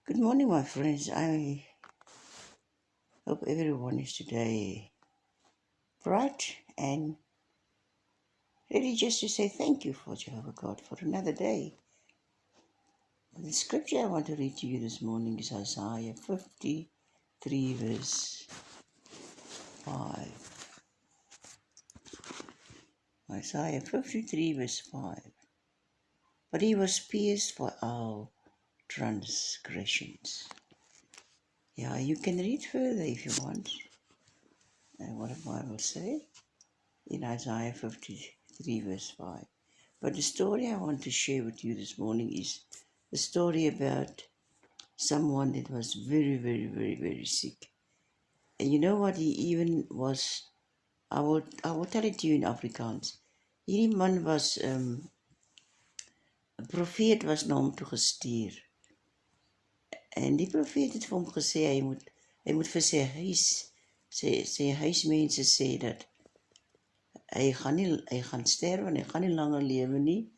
Good morning, my friends. I hope everyone is today bright and ready just to say thank you for Jehovah God for another day. The scripture I want to read to you this morning is Isaiah 53 verse 5. Isaiah 53 verse 5. But he was pierced for our transgressions. Yeah, you can read further if you want. And what the Bible says in Isaiah 53 verse 5. But the story I want to share with you this morning is the story about someone that was very, very, very, very sick. And you know what he even was, I will tell it to you in Afrikaans. Hierdie man was, 'n profeet was na hom toe gestuur. En die profeet het vir hom gesê, hy moet vir sy huismense sê dat hy gaan sterwe en hy gaan nie langer lewe nie.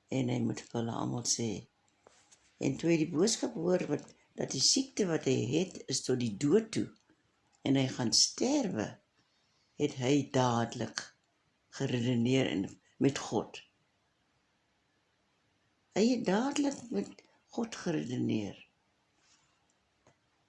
En hy moet vir hulle almal sê. En toe hy die boodskap hoor dat die siekte wat hy het is tot die dood toe en hy gaan sterwe, het hy dadelik geredeneer met God. Hy het dadelik met God geredeneer.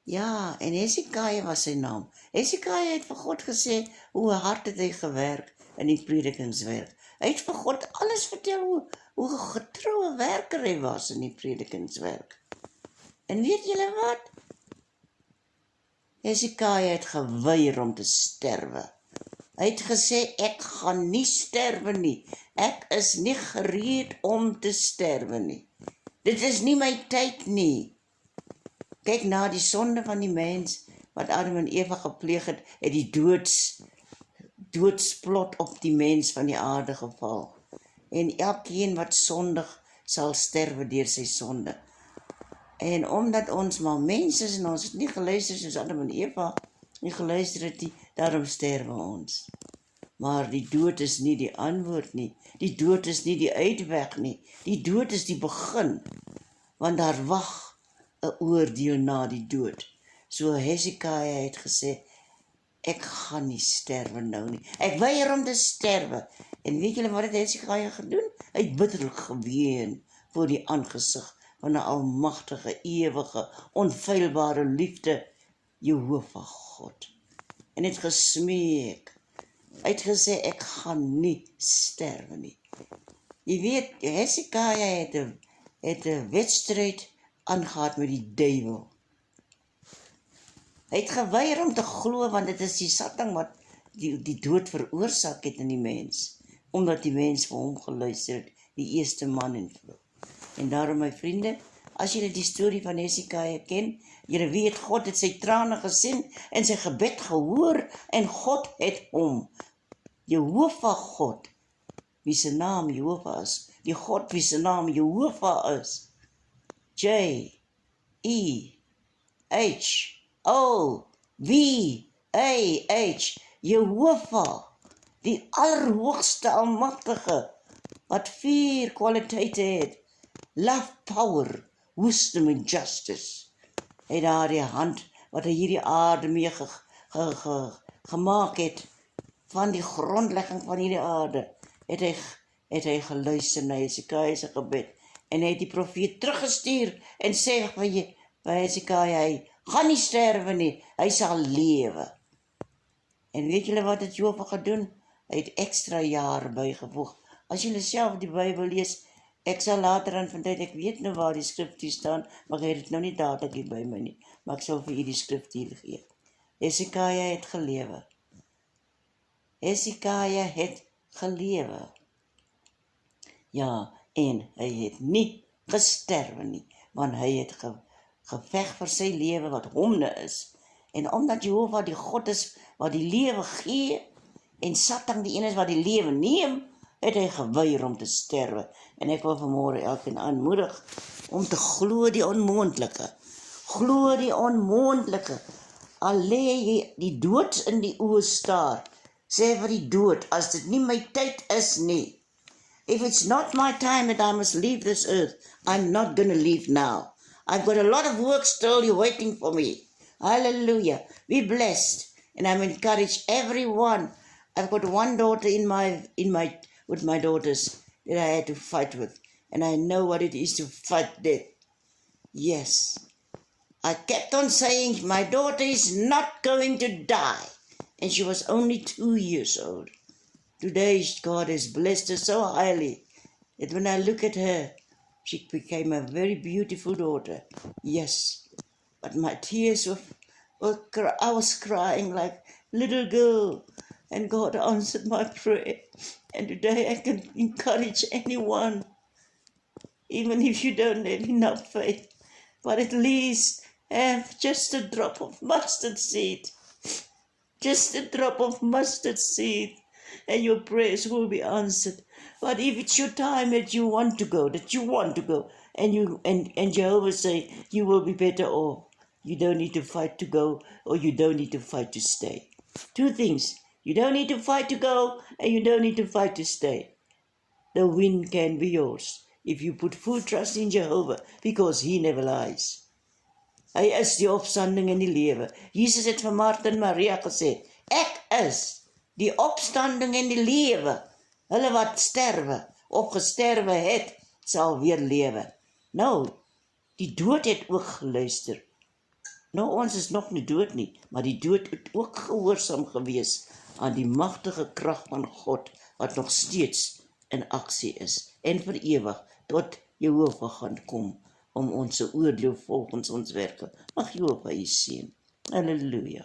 Ja, en Hesekiah was sy naam. Hesekiah het vir God gesê hoe hard het hy gewerk in die predikingswerk. Hy het vir God alles vertel hoe getroue werker hy was in die predikingswerk. En weet julle wat? Hesekiah het geweier om te sterwe. Hy het gesê, ek gaan nie sterwe nie. Ek is nie gereed om te sterwe nie. Dit is nie my tyd nie. Kyk na die sonde van die mens, wat Adam en Eva gepleeg het die doodsplot op die mens van die aarde geval. En elkeen wat sondig sal sterwe deur sy sonde. En omdat ons maar mense is en ons het nie geluister soos Adam en Eva, nie geluister het nie, daarom sterwe ons. Maar die dood is nie die antwoord nie. Die dood is nie die uitweg nie. Die dood is die begin. Want daar wag 'n oordeel na die dood. So Hesekiah het gesê, ek gaan nie sterwe nou nie. Ek weier om te sterwe. En weet julle wat het Hesekiah gedoen? Hy het bitterlik geween voor die aangesig van 'n almagtige, ewige, onfeilbare liefde, Jehovah God. En het gesmeek. Hy het gesê, ek gaan nie sterwe nie. Jy weet, Hesekiah het 'n wedstryd aangegaan met die duiwel. Hy het geweier om te glo, want dit is die Satan wat die dood veroorsaak het in die mens, omdat die mens vir hom geluister het, die eerste man en vrou. En daarom, my vriende, as julle die storie van Hesekiah ken, julle weet, God het sy trane gesien en sy gebed gehoor, en God het hom, Jehovah God, wie se naam Jehovah is, die God wie se naam Jehovah is, J-E-H-O-V-A-H, Jehovah, die allerhoogste almagtige, wat 4 kwaliteite het, love, power, wisdom and justice. Hy het daar die hand, wat hy hierdie aarde mee gemaak het, van die grondlegging van hierdie aarde, het hy geluister na Hesekiah se gebed, en hy het die profeet teruggestuur, en sê vir Hesekiah, hy gaan nie sterwe nie, hy sal lewe. En weet julle wat het Jehovah gedoen? Hy het extra jare bygevoeg. As julle self die Bybel lees, ek sal later aan van tyd, ek weet nou waar die skrif hier staan, maar ek het dit nou nie dadelik hier by my nie, maar ek sal vir u die skrif hier gee. Hesekiah het gelewe. Hesekiah het gelewe. Ja, en hy het nie gesterwe nie, want hy het geveg vir sy lewe wat homne is. En omdat Jehovah die God is wat die lewe gee, en Satan die een is wat die lewe neem, het hy geweier om te sterwe. En ek wil vanmôre elkeen aanmoedig om te glo die onmoontlike. Glo die onmoontlike. Al lê jy die dood in die oë staar, sê vir die dood, as dit nie my tyd is nie. If it's not my time that I must leave this earth, I'm not going to leave now. I've got a lot of work still waiting for me. Hallelujah. Be blessed. And I'm encouraged everyone. I've got one daughter with my daughters that I had to fight with. And I know what it is to fight death. Yes. I kept on saying, my daughter is not going to die. And she was only 2 years old. Today, God has blessed her so highly that when I look at her, she became a very beautiful daughter. Yes. But my tears I was crying like a little girl. And God answered my prayer. And today I can encourage anyone, even if you don't have enough faith, but at least have just a drop of mustard seed. Just a drop of mustard seed, and your prayers will be answered. But if it's your time that you want to go, and Jehovah say you will be better off, you don't need to fight to go, or you don't need to fight to stay. Two things. You don't need to fight to go, and you don't need to fight to stay. The win can be yours if you put full trust in Jehovah, because He never lies. Hy is die opstanding en die lewe. Jesus het vir Martha en Maria gesê, ek is die opstanding en die lewe. Hulle wat sterwe of gesterwe het, sal weer lewe. Nou, die dood het ook geluister. Nou, ons is nog nie dood nie, maar die dood het ook gehoorsaam gewees aan die magtige krag van God, wat nog steeds in aksie is, en vir ewig, tot Jehovah gaan kom, om ons oordeel volgens ons werke. Mag Jehovah U seën. Halleluja.